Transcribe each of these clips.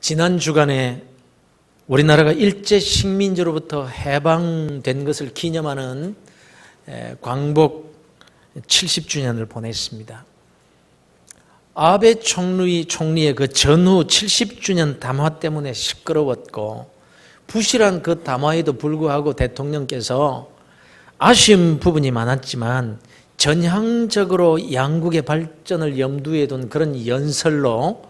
지난 주간에 우리나라가 일제 식민지로부터 해방된 것을 기념하는 광복 70주년을 보냈습니다. 아베 총리의 그 전후 70주년 담화 때문에 시끄러웠고 부실한 그 담화에도 불구하고 대통령께서 아쉬운 부분이 많았지만 전향적으로 양국의 발전을 염두에 둔 그런 연설로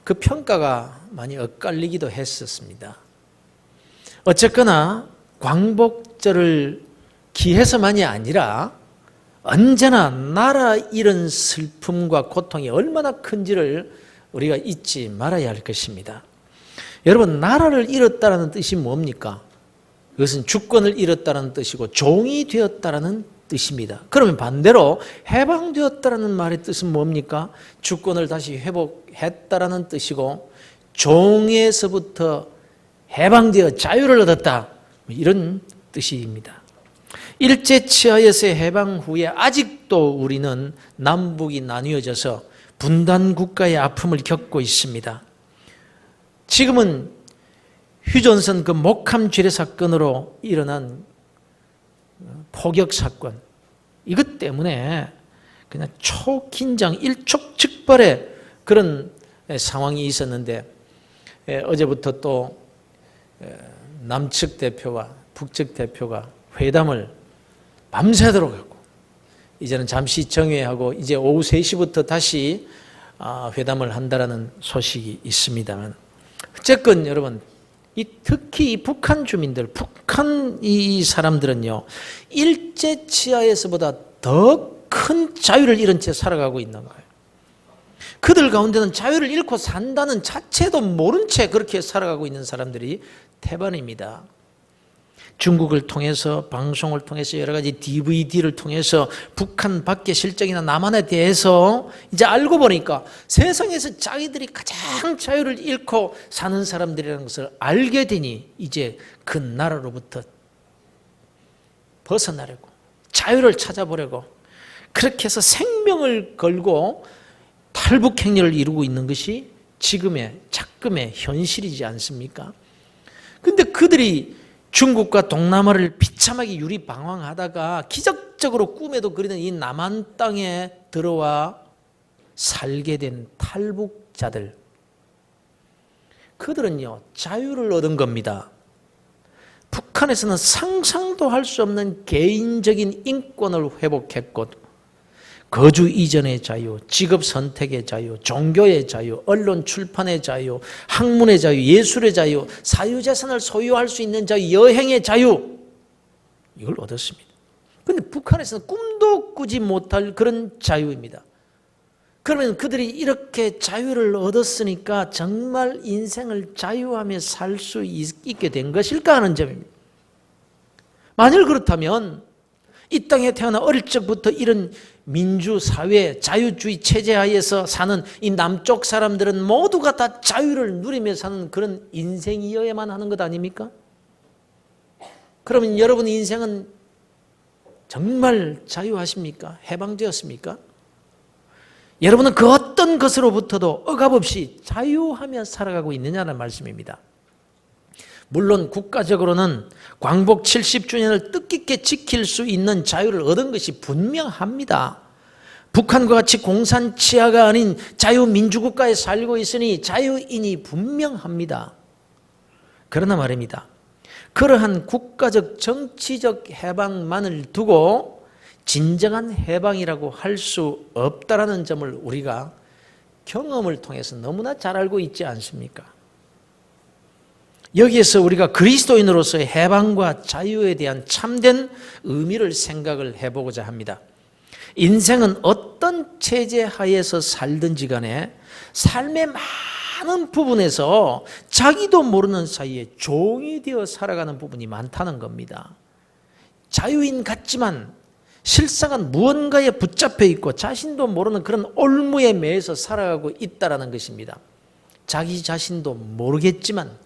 그 평가가 많이 엇갈리기도 했었습니다. 어쨌거나 광복절을 기해서만이 아니라 언제나 나라 잃은 슬픔과 고통이 얼마나 큰지를 우리가 잊지 말아야 할 것입니다. 여러분, 나라를 잃었다는 뜻이 뭡니까? 그것은 주권을 잃었다는 뜻이고 종이 되었다는 뜻입니다. 그러면 반대로 해방되었다는 말의 뜻은 뭡니까? 주권을 다시 회복했다는 뜻이고 종에서부터 해방되어 자유를 얻었다, 이런 뜻입니다. 일제 치하에서의 해방 후에 아직도 우리는 남북이 나뉘어져서 분단 국가의 아픔을 겪고 있습니다. 지금은 휴전선 그 목함 지뢰 사건으로 일어난 포격 사건, 이것 때문에 그냥 초긴장 일촉즉발의 그런 상황이 있었는데 어제부터 또 남측 대표와 북측 대표가 회담을 밤새도록 하고 이제는 잠시 정회하고 이제 오후 3시부터 다시 회담을 한다라는 소식이 있습니다만, 어쨌건 여러분, 특히 이 북한 주민들, 북한 이 사람들은요, 일제 치하에서보다 더 큰 자유를 잃은 채 살아가고 있는 거예요. 그들 가운데는 자유를 잃고 산다는 자체도 모른 채 그렇게 살아가고 있는 사람들이 태반입니다. 중국을 통해서, 방송을 통해서, 여러 가지 DVD를 통해서 북한 밖의 실정이나 남한에 대해서 이제 알고 보니까 세상에서 자기들이 가장 자유를 잃고 사는 사람들이라는 것을 알게 되니 이제 그 나라로부터 벗어나려고, 자유를 찾아보려고 그렇게 해서 생명을 걸고 탈북 행렬을 이루고 있는 것이 지금의 작금의 현실이지 않습니까? 그런데 그들이 중국과 동남아를 비참하게 유리방황하다가 기적적으로 꿈에도 그리던 이 남한 땅에 들어와 살게 된 탈북자들, 그들은요, 자유를 얻은 겁니다. 북한에서는 상상도 할 수 없는 개인적인 인권을 회복했고, 거주 이전의 자유, 직업 선택의 자유, 종교의 자유, 언론 출판의 자유, 학문의 자유, 예술의 자유, 사유재산을 소유할 수 있는 자유, 여행의 자유, 이걸 얻었습니다. 그런데 북한에서는 꿈도 꾸지 못할 그런 자유입니다. 그러면 그들이 이렇게 자유를 얻었으니까 정말 인생을 자유하며 살 수 있게 된 것일까 하는 점입니다. 만일 그렇다면 이 땅에 태어나 어릴 적부터 이런 민주사회, 자유주의 체제 하에서 사는 이 남쪽 사람들은 모두가 다 자유를 누리며 사는 그런 인생이어야만 하는 것 아닙니까? 그러면 여러분 인생은 정말 자유하십니까? 해방되었습니까? 여러분은 그 어떤 것으로부터도 억압없이 자유하며 살아가고 있느냐는 말씀입니다. 물론 국가적으로는 광복 70주년을 뜻깊게 지킬 수 있는 자유를 얻은 것이 분명합니다. 북한과 같이 공산 치하가 아닌 자유민주국가에 살고 있으니 자유인이 분명합니다. 그러나 말입니다, 그러한 국가적 정치적 해방만을 두고 진정한 해방이라고 할 수 없다라는 점을 우리가 경험을 통해서 너무나 잘 알고 있지 않습니까? 여기에서 우리가 그리스도인으로서의 해방과 자유에 대한 참된 의미를 생각을 해보고자 합니다. 인생은 어떤 체제 하에서 살든지 간에 삶의 많은 부분에서 자기도 모르는 사이에 종이 되어 살아가는 부분이 많다는 겁니다. 자유인 같지만 실상은 무언가에 붙잡혀 있고 자신도 모르는 그런 올무에 매여서 살아가고 있다는 것입니다. 자기 자신도 모르겠지만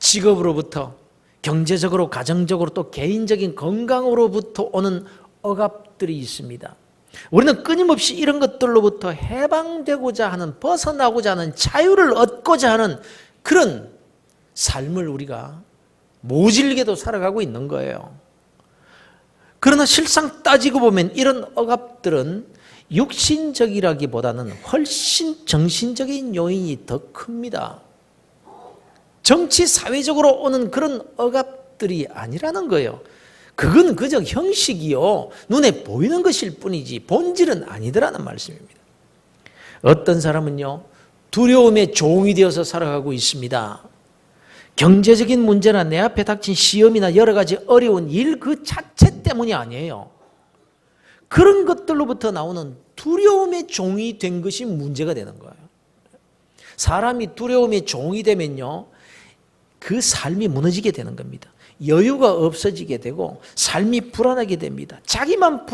직업으로부터, 경제적으로, 가정적으로, 또 개인적인 건강으로부터 오는 억압들이 있습니다. 우리는 끊임없이 이런 것들로부터 해방되고자 하는, 벗어나고자 하는, 자유를 얻고자 하는 그런 삶을 우리가 모질게도 살아가고 있는 거예요. 그러나 실상 따지고 보면 이런 억압들은 육신적이라기보다는 훨씬 정신적인 요인이 더 큽니다. 정치 사회적으로 오는 그런 억압들이 아니라는 거예요. 그건 그저 형식이요, 눈에 보이는 것일 뿐이지 본질은 아니더라는 말씀입니다. 어떤 사람은요, 두려움의 종이 되어서 살아가고 있습니다. 경제적인 문제나 내 앞에 닥친 시험이나 여러 가지 어려운 일 그 자체 때문이 아니에요. 그런 것들로부터 나오는 두려움의 종이 된 것이 문제가 되는 거예요. 사람이 두려움의 종이 되면요, 그 삶이 무너지게 되는 겁니다. 여유가 없어지게 되고 삶이 불안하게 됩니다. 자기만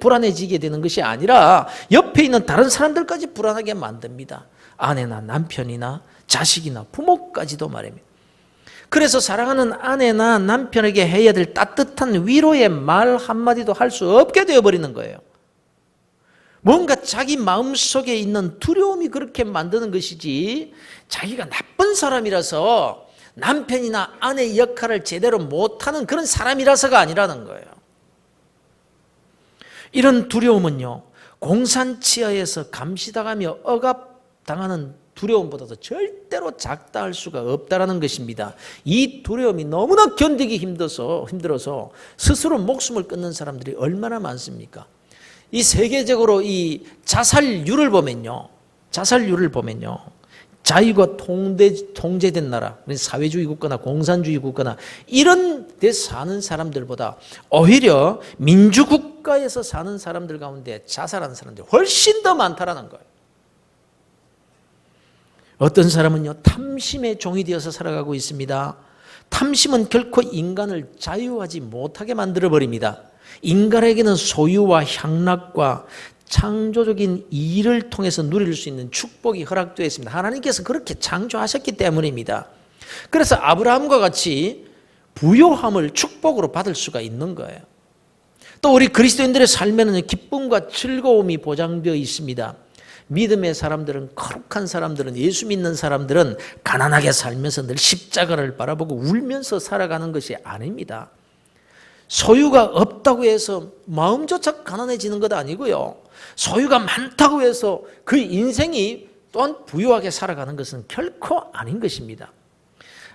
불안해지게 되는 것이 아니라 옆에 있는 다른 사람들까지 불안하게 만듭니다. 아내나 남편이나 자식이나 부모까지도 말입니다. 그래서 사랑하는 아내나 남편에게 해야 될 따뜻한 위로의 말 한마디도 할 수 없게 되어버리는 거예요. 뭔가 자기 마음속에 있는 두려움이 그렇게 만드는 것이지, 자기가 나쁜 사람이라서 남편이나 아내의 역할을 제대로 못하는 그런 사람이라서가 아니라는 거예요. 이런 두려움은요, 공산치하에서 감시당하며 억압당하는 두려움보다도 절대로 작다 할 수가 없다라는 것입니다. 이 두려움이 너무나 견디기 힘들어서 스스로 목숨을 끊는 사람들이 얼마나 많습니까? 이 세계적으로 이 자살률을 보면요, 자유가 통제된 나라, 사회주의 국가나 공산주의 국가나 이런 데 사는 사람들보다 오히려 민주국가에서 사는 사람들 가운데 자살하는 사람들이 훨씬 더 많다라는 거예요. 어떤 사람은요, 탐심의 종이 되어서 살아가고 있습니다. 탐심은 결코 인간을 자유하지 못하게 만들어버립니다. 인간에게는 소유와 향락과 창조적인 일을 통해서 누릴 수 있는 축복이 허락되어 있습니다. 하나님께서 그렇게 창조하셨기 때문입니다. 그래서 아브라함과 같이 부요함을 축복으로 받을 수가 있는 거예요. 또 우리 그리스도인들의 삶에는 기쁨과 즐거움이 보장되어 있습니다. 믿음의 사람들은, 거룩한 사람들은, 예수 믿는 사람들은 가난하게 살면서 늘 십자가를 바라보고 울면서 살아가는 것이 아닙니다. 소유가 없다고 해서 마음조차 가난해지는 것 아니고요, 소유가 많다고 해서 그 인생이 또한 부유하게 살아가는 것은 결코 아닌 것입니다.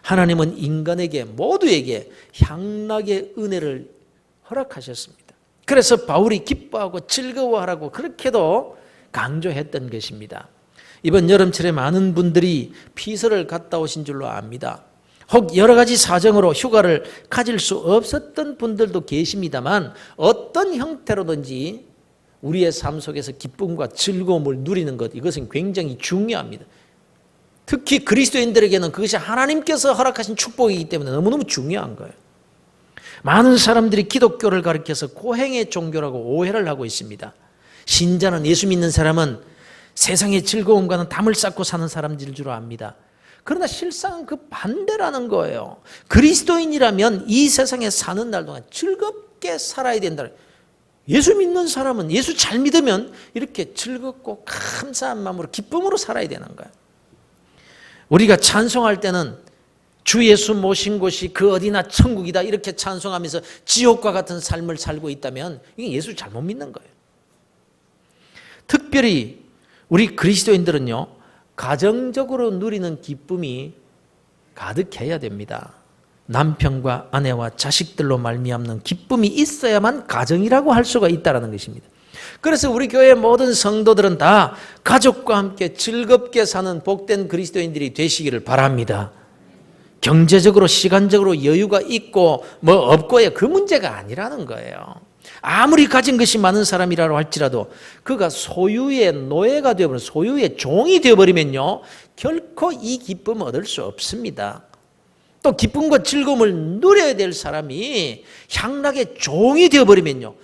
하나님은 인간에게, 모두에게 향락의 은혜를 허락하셨습니다. 그래서 바울이 기뻐하고 즐거워하라고 그렇게도 강조했던 것입니다. 이번 여름철에 많은 분들이 피서를 갔다 오신 줄로 압니다. 혹 여러 가지 사정으로 휴가를 가질 수 없었던 분들도 계십니다만, 어떤 형태로든지 우리의 삶 속에서 기쁨과 즐거움을 누리는 것, 이것은 굉장히 중요합니다. 특히 그리스도인들에게는 그것이 하나님께서 허락하신 축복이기 때문에 너무너무 중요한 거예요. 많은 사람들이 기독교를 가리켜서 고행의 종교라고 오해를 하고 있습니다. 신자는, 예수 믿는 사람은 세상의 즐거움과는 담을 쌓고 사는 사람들일 줄 압니다. 그러나 실상은 그 반대라는 거예요. 그리스도인이라면 이 세상에 사는 날 동안 즐겁게 살아야 된다. 예수 믿는 사람은, 예수 잘 믿으면 이렇게 즐겁고 감사한 마음으로, 기쁨으로 살아야 되는 거예요. 우리가 찬송할 때는 주 예수 모신 곳이 그 어디나 천국이다 이렇게 찬송하면서 지옥과 같은 삶을 살고 있다면 이게 예수 잘못 믿는 거예요. 특별히 우리 그리스도인들은요, 가정적으로 누리는 기쁨이 가득해야 됩니다. 남편과 아내와 자식들로 말미암는 기쁨이 있어야만 가정이라고 할 수가 있다는 것입니다. 그래서 우리 교회의 모든 성도들은 다 가족과 함께 즐겁게 사는 복된 그리스도인들이 되시기를 바랍니다. 경제적으로, 시간적으로 여유가 있고 뭐 없고의 그 문제가 아니라는 거예요. 아무리 가진 것이 많은 사람이라고 할지라도 그가 소유의 노예가 되어버리면, 소유의 종이 되어버리면요, 결코 이 기쁨을 얻을 수 없습니다. 또 기쁨과 즐거움을 누려야 될 사람이 향락의 종이 되어버리면요,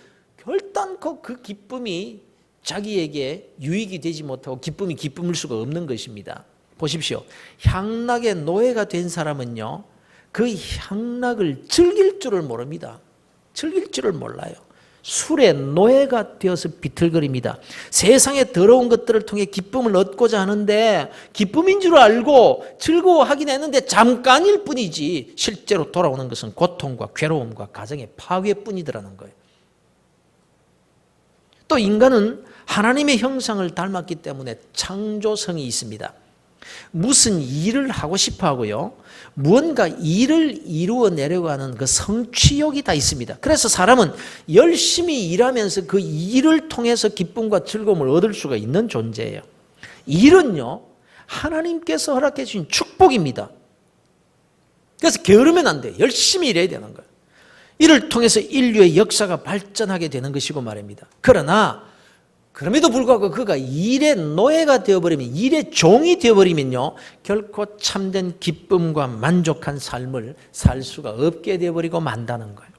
결단코 그 기쁨이 자기에게 유익이 되지 못하고 기쁨이 기쁨일 수가 없는 것입니다. 보십시오. 향락의 노예가 된 사람은요, 그 향락을 즐길 줄을 모릅니다. 즐길 줄을 몰라요. 술의 노예가 되어서 비틀거립니다. 세상의 더러운 것들을 통해 기쁨을 얻고자 하는데 기쁨인 줄 알고 즐거워하긴 했는데 잠깐일 뿐이지 실제로 돌아오는 것은 고통과 괴로움과 가정의 파괴뿐이더라는 거예요. 또 인간은 하나님의 형상을 닮았기 때문에 창조성이 있습니다. 무슨 일을 하고 싶어 하고요. 무언가 일을 이루어내려고 하는 그 성취욕이 다 있습니다. 그래서 사람은 열심히 일하면서 그 일을 통해서 기쁨과 즐거움을 얻을 수가 있는 존재예요. 일은요, 하나님께서 허락해 주신 축복입니다. 그래서 게으르면 안 돼요. 열심히 일해야 되는 거예요. 이를 통해서 인류의 역사가 발전하게 되는 것이고 말입니다. 그러나 그럼에도 불구하고 그가 일의 노예가 되어버리면, 일의 종이 되어버리면요, 결코 참된 기쁨과 만족한 삶을 살 수가 없게 되어버리고 만다는 거예요.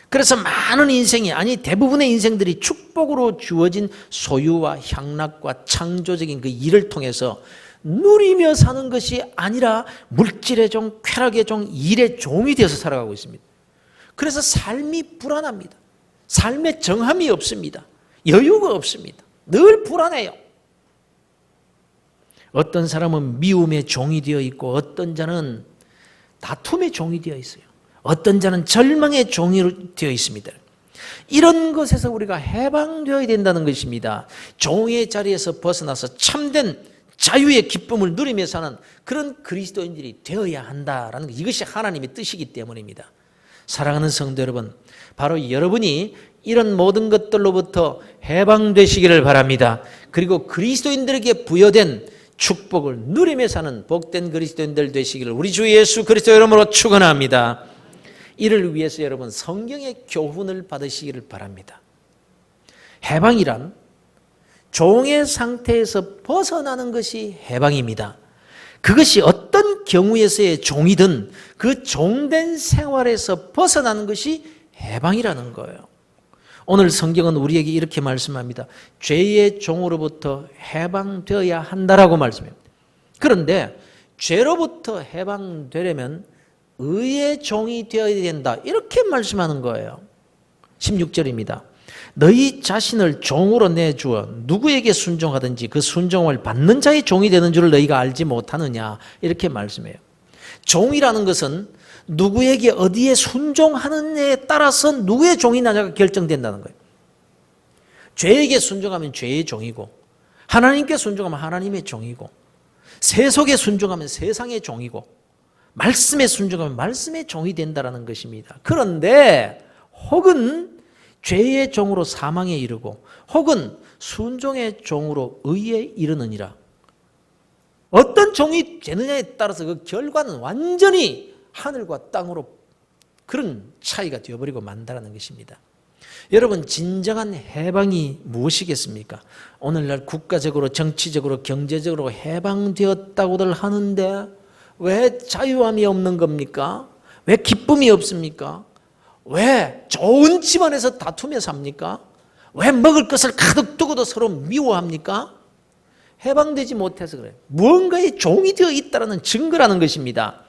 그래서 많은 인생이, 아니 대부분의 인생들이 축복으로 주어진 소유와 향락과 창조적인 그 일을 통해서 누리며 사는 것이 아니라 물질의 종, 쾌락의 종, 일의 종이 되어서 살아가고 있습니다. 그래서 삶이 불안합니다. 삶에 정함이 없습니다. 여유가 없습니다. 늘 불안해요. 어떤 사람은 미움의 종이 되어 있고 어떤 자는 다툼의 종이 되어 있어요. 어떤 자는 절망의 종이 되어 있습니다. 이런 것에서 우리가 해방되어야 된다는 것입니다. 종의 자리에서 벗어나서 참된 자유의 기쁨을 누리며 사는 그런 그리스도인들이 되어야 한다라는 것, 이것이 하나님의 뜻이기 때문입니다. 사랑하는 성도 여러분, 바로 여러분이 이런 모든 것들로부터 해방되시기를 바랍니다. 그리고 그리스도인들에게 부여된 축복을 누리며 사는 복된 그리스도인들 되시기를 우리 주 예수 그리스도 이름으로 축원합니다. 이를 위해서 여러분 성경의 교훈을 받으시기를 바랍니다. 해방이란 종의 상태에서 벗어나는 것이 해방입니다. 그것이 어떤 경우에서의 종이든 그 종된 생활에서 벗어나는 것이 해방이라는 거예요. 오늘 성경은 우리에게 이렇게 말씀합니다. 죄의 종으로부터 해방되어야 한다라고 말씀합니다. 그런데 죄로부터 해방되려면 의의 종이 되어야 된다, 이렇게 말씀하는 거예요. 16절입니다. 너희 자신을 종으로 내주어 누구에게 순종하든지 그 순종을 받는 자의 종이 되는 줄 너희가 알지 못하느냐, 이렇게 말씀해요. 종이라는 것은 누구에게 어디에 순종하느냐에 따라서 누구의 종이 나냐가 결정된다는 거예요. 죄에게 순종하면 죄의 종이고, 하나님께 순종하면 하나님의 종이고, 세속에 순종하면 세상의 종이고, 말씀에 순종하면 말씀의 종이 된다는 것입니다. 그런데 혹은 죄의 종으로 사망에 이르고 혹은 순종의 종으로 의에 이르느니라. 어떤 종이 되느냐에 따라서 그 결과는 완전히 하늘과 땅으로 그런 차이가 되어버리고 만다라는 것입니다. 여러분, 진정한 해방이 무엇이겠습니까? 오늘날 국가적으로, 정치적으로, 경제적으로 해방되었다고들 하는데 왜 자유함이 없는 겁니까? 왜 기쁨이 없습니까? 왜 좋은 집안에서 다투며 삽니까? 왜 먹을 것을 가득 두고도 서로 미워합니까? 해방되지 못해서 그래요. 무언가의 종이 되어 있다는 증거라는 것입니다.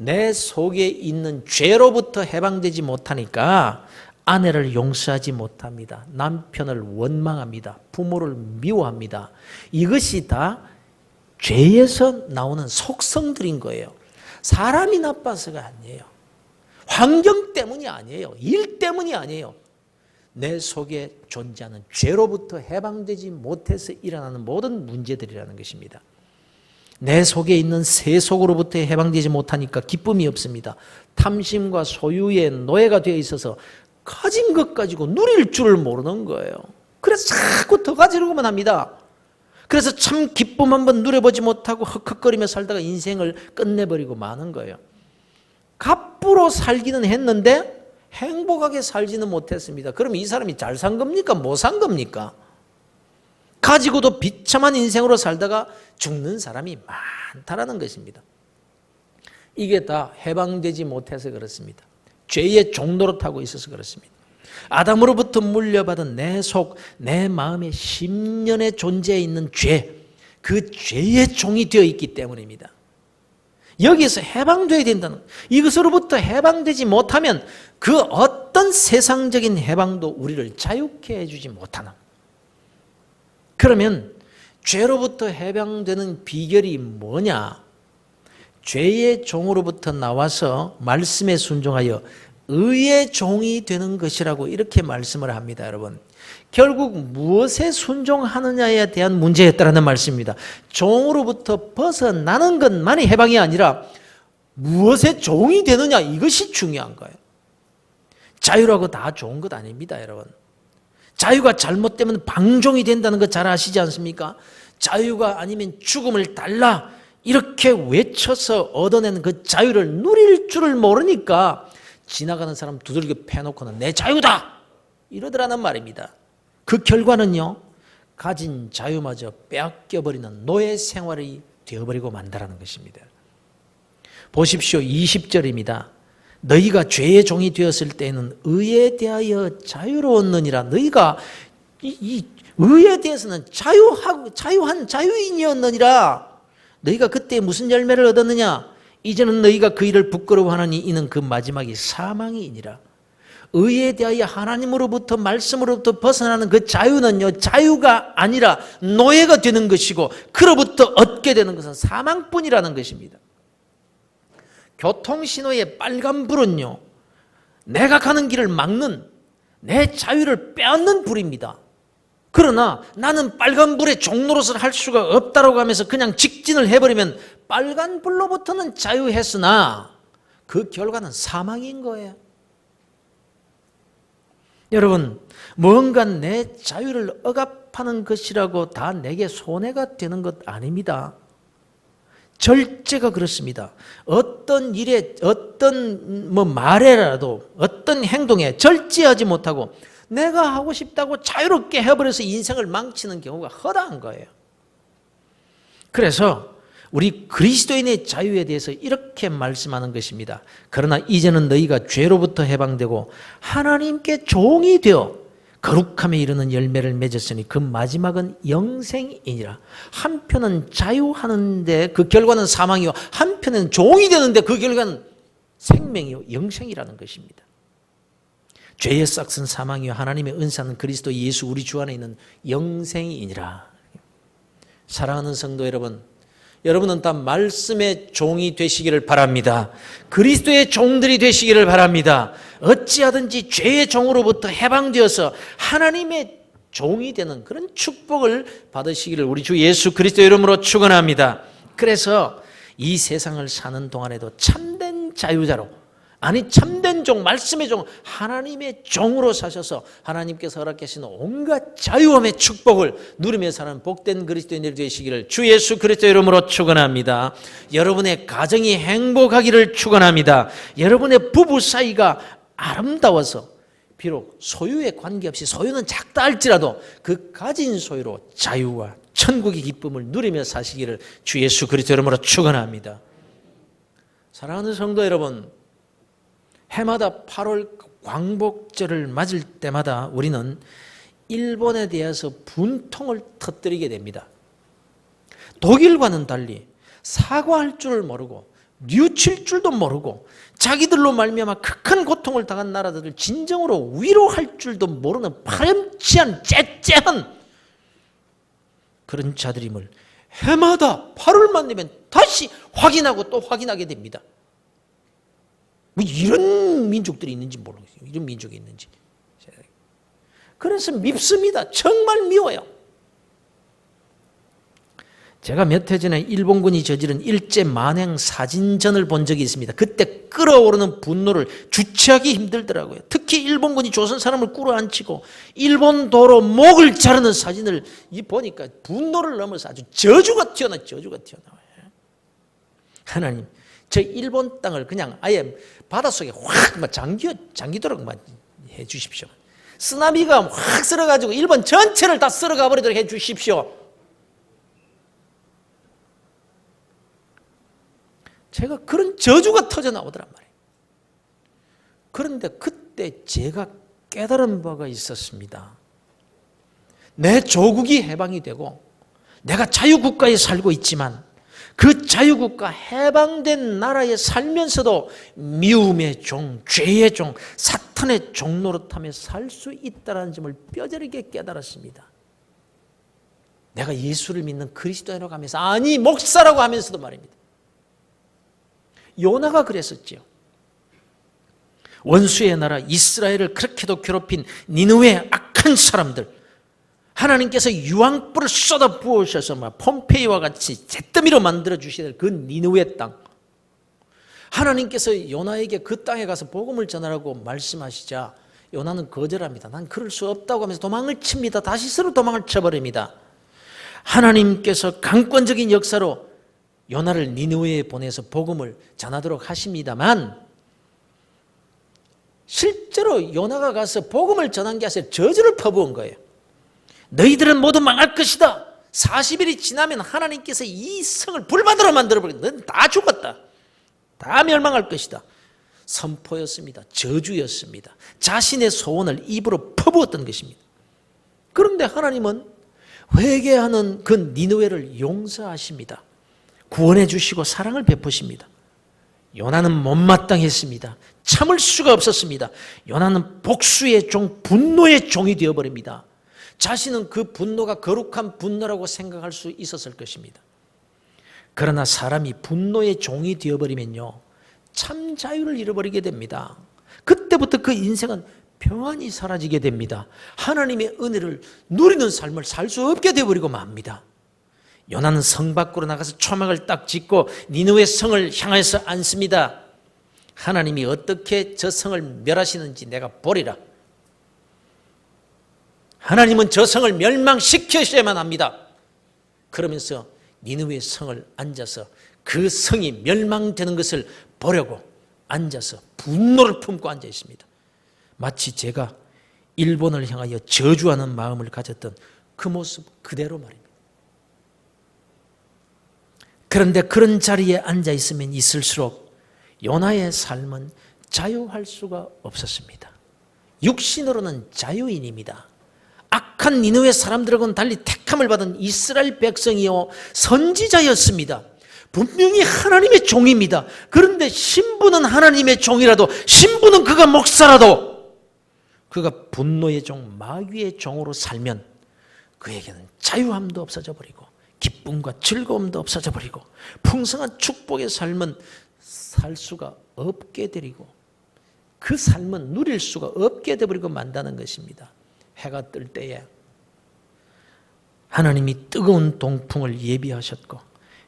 내 속에 있는 죄로부터 해방되지 못하니까 아내를 용서하지 못합니다. 남편을 원망합니다. 부모를 미워합니다. 이것이 다 죄에서 나오는 속성들인 거예요. 사람이 나빠서가 아니에요. 환경 때문이 아니에요. 일 때문이 아니에요. 내 속에 존재하는 죄로부터 해방되지 못해서 일어나는 모든 문제들이라는 것입니다. 내 속에 있는 세속으로부터 해방되지 못하니까 기쁨이 없습니다. 탐심과 소유의 노예가 되어 있어서 가진 것 가지고 누릴 줄을 모르는 거예요. 그래서 자꾸 더 가지려고만 합니다. 그래서 참 기쁨 한번 누려보지 못하고 헉헉거리며 살다가 인생을 끝내버리고 마는 거예요. 갑부로 살기는 했는데 행복하게 살지는 못했습니다. 그럼 이 사람이 잘 산 겁니까? 못 산 겁니까? 가지고도 비참한 인생으로 살다가 죽는 사람이 많다라는 것입니다. 이게 다 해방되지 못해서 그렇습니다. 죄의 종노릇하고 있어서 그렇습니다. 아담으로부터 물려받은 내 속, 내 마음의 10년의 존재에 있는 죄, 그 죄의 종이 되어 있기 때문입니다. 여기에서 해방돼야 된다는 거예요. 이것으로부터 해방되지 못하면 그 어떤 세상적인 해방도 우리를 자유케 해주지 못하는. 그러면 죄로부터 해방되는 비결이 뭐냐? 죄의 종으로부터 나와서 말씀에 순종하여 의의 종이 되는 것이라고 이렇게 말씀을 합니다, 여러분. 결국 무엇에 순종하느냐에 대한 문제였다라는 말씀입니다. 종으로부터 벗어나는 것만이 해방이 아니라 무엇에 종이 되느냐, 이것이 중요한 거예요. 자유라고 다 좋은 것 아닙니다, 여러분. 자유가 잘못되면 방종이 된다는 거 잘 아시지 않습니까? 자유가 아니면 죽음을 달라 이렇게 외쳐서 얻어낸 그 자유를 누릴 줄을 모르니까 지나가는 사람 두들겨 패놓고는 내 자유다 이러더라는 말입니다. 그 결과는요, 가진 자유마저 빼앗겨버리는 노예 생활이 되어버리고 만다라는 것입니다. 보십시오. 20절입니다. 너희가 죄의 종이 되었을 때에는 의에 대하여 자유로웠느니라. 너희가 이 의에 대해서는 자유한 자유인이었느니라. 너희가 그때 무슨 열매를 얻었느냐? 이제는 너희가 그 일을 부끄러워하느니 이는 그 마지막이 사망이니라. 의에 대하여 하나님으로부터 말씀으로부터 벗어나는 그 자유는요, 자유가 아니라 노예가 되는 것이고 그로부터 얻게 되는 것은 사망뿐이라는 것입니다. 교통신호의 빨간불은요, 내가 가는 길을 막는, 내 자유를 빼앗는 불입니다. 그러나 나는 빨간불의 종노릇을 할 수가 없다라고 하면서 그냥 직진을 해버리면 빨간불로부터는 자유했으나 그 결과는 사망인 거예요. 여러분, 뭔가 내 자유를 억압하는 것이라고 다 내게 손해가 되는 것 아닙니다. 절제가 그렇습니다. 어떤 일에, 어떤 말에라도, 어떤 행동에 절제하지 못하고 내가 하고 싶다고 자유롭게 해버려서 인생을 망치는 경우가 허다한 거예요. 그래서 우리 그리스도인의 자유에 대해서 이렇게 말씀하는 것입니다. 그러나 이제는 너희가 죄로부터 해방되고 하나님께 종이 되어 거룩함에 이르는 열매를 맺었으니 그 마지막은 영생이니라. 한편은 자유하는데 그 결과는 사망이요, 한편은 종이 되는데 그 결과는 생명이요, 영생이라는 것입니다. 죄의 싹은 사망이요 하나님의 은사는 그리스도 예수 우리 주 안에 있는 영생이니라. 사랑하는 성도 여러분, 여러분은 다 말씀의 종이 되시기를 바랍니다. 그리스도의 종들이 되시기를 바랍니다. 어찌하든지 죄의 종으로부터 해방되어서 하나님의 종이 되는 그런 축복을 받으시기를 우리 주 예수 그리스도 이름으로 축원합니다. 그래서 이 세상을 사는 동안에도 참된 자유자로, 아니 참된 종, 말씀의 종, 하나님의 종으로 사셔서 하나님께서 허락하시는 온갖 자유함의 축복을 누리며 사는 복된 그리스도인들이 되시기를 주 예수 그리스도 이름으로 축원합니다. 여러분의 가정이 행복하기를 축원합니다. 여러분의 부부 사이가 아름다워서 비록 소유에 관계없이, 소유는 작다 할지라도 그 가진 소유로 자유와 천국의 기쁨을 누리며 사시기를 주 예수 그리스도 이름으로 축원합니다. 사랑하는 성도 여러분, 해마다 8월 광복절을 맞을 때마다 우리는 일본에 대해서 분통을 터뜨리게 됩니다. 독일과는 달리 사과할 줄을 모르고 뉘우칠 줄도 모르고 자기들로 말미암아 극한 고통을 당한 나라들을 진정으로 위로할 줄도 모르는 파렴치한 째째한 그런 자들임을 해마다 8월만 되면 다시 확인하고 또 확인하게 됩니다. 뭐 이런 민족들이 있는지 모르겠어요. 이런 민족이 있는지. 그래서 밉습니다. 정말 미워요. 제가 몇 해 전에 일본군이 저지른 일제 만행 사진전을 본 적이 있습니다. 그때 끓어오르는 분노를 주체하기 힘들더라고요. 특히 일본군이 조선 사람을 꿇어앉히고 일본 도로 목을 자르는 사진을 보니까 분노를 넘어서 아주 저주가 튀어나와요. 하나님, 저 일본 땅을 그냥 아예 바닷속에 확 잠기도록 해 주십시오. 쓰나미가 확 쓸어가지고 일본 전체를 다 쓸어가 버리도록 해 주십시오. 제가 그런 저주가 터져 나오더란 말이에요. 그런데 그때 제가 깨달은 바가 있었습니다. 내 조국이 해방이 되고 내가 자유국가에 살고 있지만 그 자유국가 해방된 나라에 살면서도 미움의 종, 죄의 종, 사탄의 종 노릇하며 살 수 있다는 점을 뼈저리게 깨달았습니다. 내가 예수를 믿는 그리스도인이라고 하면서, 아니 목사라고 하면서도 말입니다. 요나가 그랬었지요. 원수의 나라 이스라엘을 그렇게도 괴롭힌 니느웨의 악한 사람들, 하나님께서 유황불을 쏟아 부으셔서 폼페이와 같이 잿더미로 만들어 주셔야 될 그 니느웨 땅, 하나님께서 요나에게 그 땅에 가서 복음을 전하라고 말씀하시자 요나는 거절합니다. 난 그럴 수 없다고 하면서 도망을 칩니다. 다시 서로 도망을 쳐버립니다. 하나님께서 강권적인 역사로 요나를 니느웨에 보내서 복음을 전하도록 하십니다만, 실제로 요나가 가서 복음을 전한 게 아니라 저주를 퍼부은 거예요. 너희들은 모두 망할 것이다. 40일이 지나면 하나님께서 이 성을 불바다로 만들어버리고 너는 다 죽었다. 다 멸망할 것이다. 선포였습니다. 저주였습니다. 자신의 소원을 입으로 퍼부었던 것입니다. 그런데 하나님은 회개하는 그 니느웨를 용서하십니다. 구원해 주시고 사랑을 베푸십니다. 요나는 못마땅했습니다. 참을 수가 없었습니다. 요나는 복수의 종, 분노의 종이 되어버립니다. 자신은 그 분노가 거룩한 분노라고 생각할 수 있었을 것입니다. 그러나 사람이 분노의 종이 되어버리면요, 참 자유를 잃어버리게 됩니다. 그때부터 그 인생은 평안이 사라지게 됩니다. 하나님의 은혜를 누리는 삶을 살 수 없게 되어버리고 맙니다. 요나는 성 밖으로 나가서 초막을 딱 짓고 니느웨 성을 향해서 앉습니다. 하나님이 어떻게 저 성을 멸하시는지 내가 보리라. 하나님은 저 성을 멸망시키셔야만 합니다. 그러면서 니느웨 성을 앉아서 그 성이 멸망되는 것을 보려고 앉아서 분노를 품고 앉아 있습니다. 마치 제가 일본을 향하여 저주하는 마음을 가졌던 그 모습 그대로 말입니다. 그런데 그런 자리에 앉아 있으면 있을수록 요나의 삶은 자유할 수가 없었습니다. 육신으로는 자유인입니다. 악한 니느웨 사람들하고는 달리 택함을 받은 이스라엘 백성이요 선지자였습니다. 분명히 하나님의 종입니다. 그런데 신부는 하나님의 종이라도, 신부는 그가 목사라도 그가 분노의 종, 마귀의 종으로 살면 그에게는 자유함도 없어져 버리고 기쁨과 즐거움도 없어져 버리고 풍성한 축복의 삶은 살 수가 없게 되리고 그 삶은 누릴 수가 없게 되버리고 만다는 것입니다. 해가 뜰 때에 하나님이 뜨거운 동풍을 예비하셨고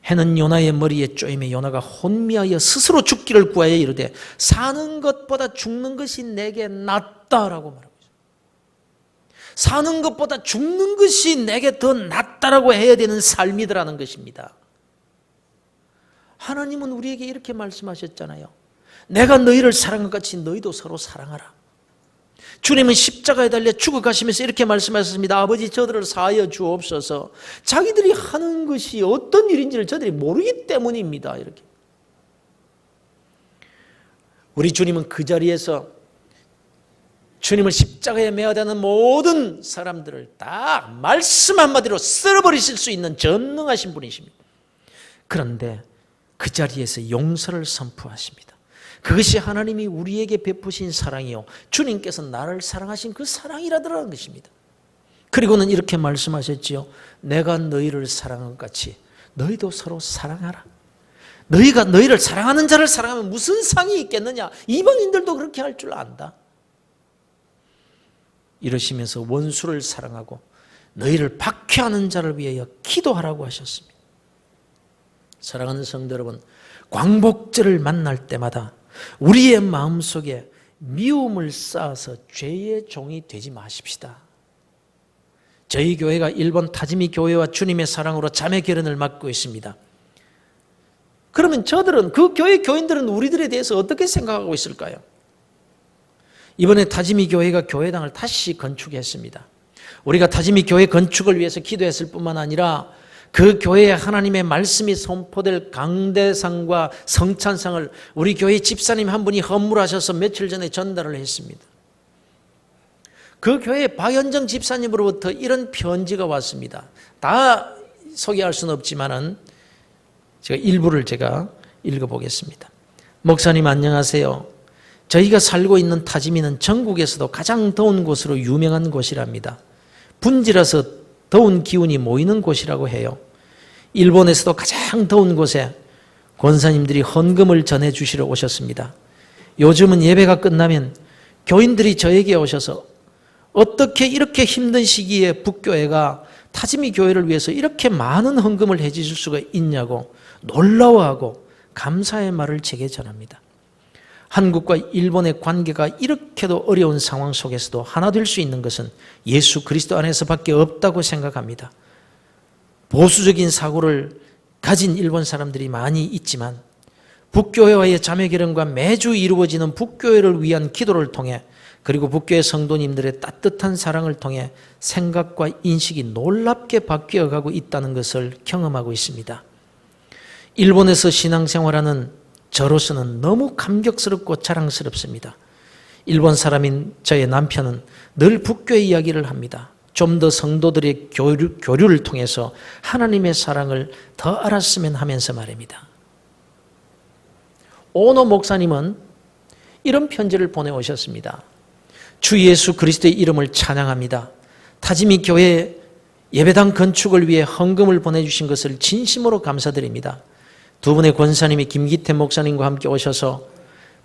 해는 요나의 머리에 쪼임에 요나가 혼미하여 스스로 죽기를 구하여 이르되 사는 것보다 죽는 것이 내게 낫다라고 말하고 있어요. 사는 것보다 죽는 것이 내게 더 낫다라고 해야 되는 삶이더라는 것입니다. 하나님은 우리에게 이렇게 말씀하셨잖아요. 내가 너희를 사랑한 것 같이 너희도 서로 사랑하라. 주님은 십자가에 달려 죽어가시면서 이렇게 말씀하셨습니다. 아버지, 저들을 사하여 주옵소서. 자기들이 하는 것이 어떤 일인지를 저들이 모르기 때문입니다. 이렇게. 우리 주님은 그 자리에서 주님을 십자가에 매어다는 모든 사람들을 다 말씀 한마디로 쓸어버리실 수 있는 전능하신 분이십니다. 그런데 그 자리에서 용서를 선포하십니다. 그것이 하나님이 우리에게 베푸신 사랑이요, 주님께서 나를 사랑하신 그 사랑이라더라는 것입니다. 그리고는 이렇게 말씀하셨지요. 내가 너희를 사랑한 것 같이 너희도 서로 사랑하라. 너희가 너희를 사랑하는 자를 사랑하면 무슨 상이 있겠느냐. 이방인들도 그렇게 할 줄 안다. 이러시면서 원수를 사랑하고 너희를 박해하는 자를 위하여 기도하라고 하셨습니다. 사랑하는 성도 여러분, 광복절을 만날 때마다 우리의 마음속에 미움을 쌓아서 죄의 종이 되지 마십시다. 저희 교회가 일본 타지미 교회와 주님의 사랑으로 자매 결연을 맡고 있습니다. 그러면 저들은, 그 교회 교인들은 우리들에 대해서 어떻게 생각하고 있을까요? 이번에 타지미 교회가 교회당을 다시 건축했습니다. 우리가 타지미 교회 건축을 위해서 기도했을 뿐만 아니라 그 교회에 하나님의 말씀이 선포될 강대상과 성찬상을 우리 교회 집사님 한 분이 헌물하셔서 며칠 전에 전달을 했습니다. 그 교회 박연정 집사님으로부터 이런 편지가 왔습니다. 다 소개할 수는 없지만은 일부를 제가 읽어보겠습니다. 목사님 안녕하세요. 저희가 살고 있는 타지미는 전국에서도 가장 더운 곳으로 유명한 곳이랍니다. 분지라서 더운 기운이 모이는 곳이라고 해요. 일본에서도 가장 더운 곳에 권사님들이 헌금을 전해주시러 오셨습니다. 요즘은 예배가 끝나면 교인들이 저에게 오셔서 어떻게 이렇게 힘든 시기에 북교회가 타지미 교회를 위해서 이렇게 많은 헌금을 해주실 수가 있냐고 놀라워하고 감사의 말을 제게 전합니다. 한국과 일본의 관계가 이렇게도 어려운 상황 속에서도 하나 될 수 있는 것은 예수 그리스도 안에서밖에 없다고 생각합니다. 보수적인 사고를 가진 일본 사람들이 많이 있지만 북교회와의 자매결연과 매주 이루어지는 북교회를 위한 기도를 통해 그리고 북교회 성도님들의 따뜻한 사랑을 통해 생각과 인식이 놀랍게 바뀌어가고 있다는 것을 경험하고 있습니다. 일본에서 신앙생활하는 저로서는 너무 감격스럽고 자랑스럽습니다. 일본 사람인 저의 남편은 늘 북교회 이야기를 합니다. 좀 더 성도들의 교류를 통해서 하나님의 사랑을 더 알았으면 하면서 말입니다. 오노 목사님은 이런 편지를 보내오셨습니다. 주 예수 그리스도의 이름을 찬양합니다. 타지미 교회 예배당 건축을 위해 헌금을 보내주신 것을 진심으로 감사드립니다. 두 분의 권사님이 김기태 목사님과 함께 오셔서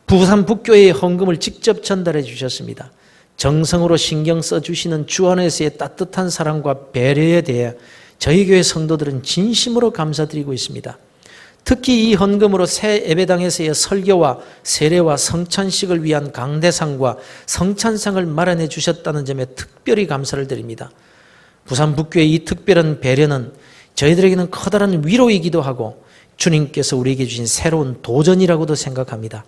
부산 북교회의 헌금을 직접 전달해 주셨습니다. 정성으로 신경 써주시는 주 안에서의 따뜻한 사랑과 배려에 대해 저희 교회 성도들은 진심으로 감사드리고 있습니다. 특히 이 헌금으로 새 예배당에서의 설교와 세례와 성찬식을 위한 강대상과 성찬상을 마련해 주셨다는 점에 특별히 감사를 드립니다. 부산 북교의 이 특별한 배려는 저희들에게는 커다란 위로이기도 하고 주님께서 우리에게 주신 새로운 도전이라고도 생각합니다.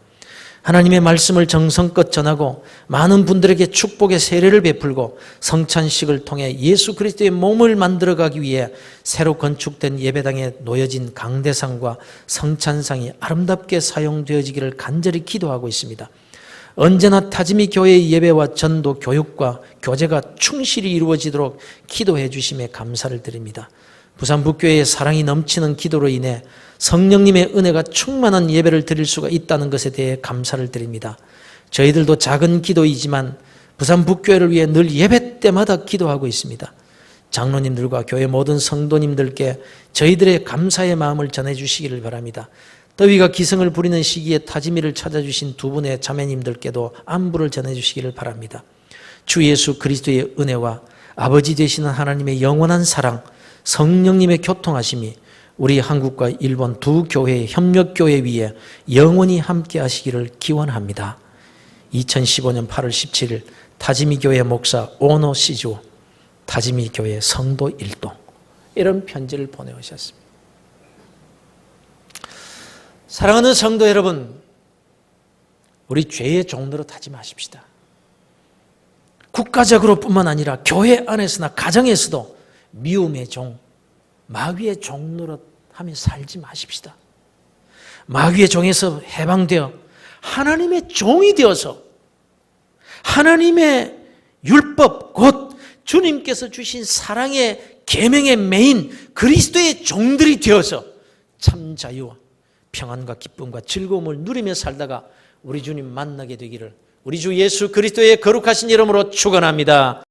하나님의 말씀을 정성껏 전하고 많은 분들에게 축복의 세례를 베풀고 성찬식을 통해 예수 그리스도의 몸을 만들어가기 위해 새로 건축된 예배당에 놓여진 강대상과 성찬상이 아름답게 사용되어지기를 간절히 기도하고 있습니다. 언제나 타지미 교회의 예배와 전도, 교육과 교제가 충실히 이루어지도록 기도해 주심에 감사를 드립니다. 부산 북교회의 사랑이 넘치는 기도로 인해 성령님의 은혜가 충만한 예배를 드릴 수가 있다는 것에 대해 감사를 드립니다. 저희들도 작은 기도이지만 부산 북교회를 위해 늘 예배 때마다 기도하고 있습니다. 장로님들과 교회 모든 성도님들께 저희들의 감사의 마음을 전해주시기를 바랍니다. 더위가 기승을 부리는 시기에 타지미를 찾아주신 두 분의 자매님들께도 안부를 전해주시기를 바랍니다. 주 예수 그리스도의 은혜와 아버지 되시는 하나님의 영원한 사랑, 성령님의 교통하심이 우리 한국과 일본 두 교회의 협력교회 위에 영원히 함께 하시기를 기원합니다. 2015년 8월 17일 타지미 교회 목사 오노 시즈오, 타지미 교회 성도 일동, 이런 편지를 보내오셨습니다. 사랑하는 성도 여러분, 우리 죄의 종로로 타지 마십시다. 국가적으로 뿐만 아니라 교회 안에서나 가정에서도 미움의 종, 마귀의 종로로 하며 살지 마십시다. 마귀의 종에서 해방되어 하나님의 종이 되어서 하나님의 율법, 곧 주님께서 주신 사랑의 계명의 메인 그리스도의 종들이 되어서 참 자유와 평안과 기쁨과 즐거움을 누리며 살다가 우리 주님 만나게 되기를 우리 주 예수 그리스도의 거룩하신 이름으로 축원합니다.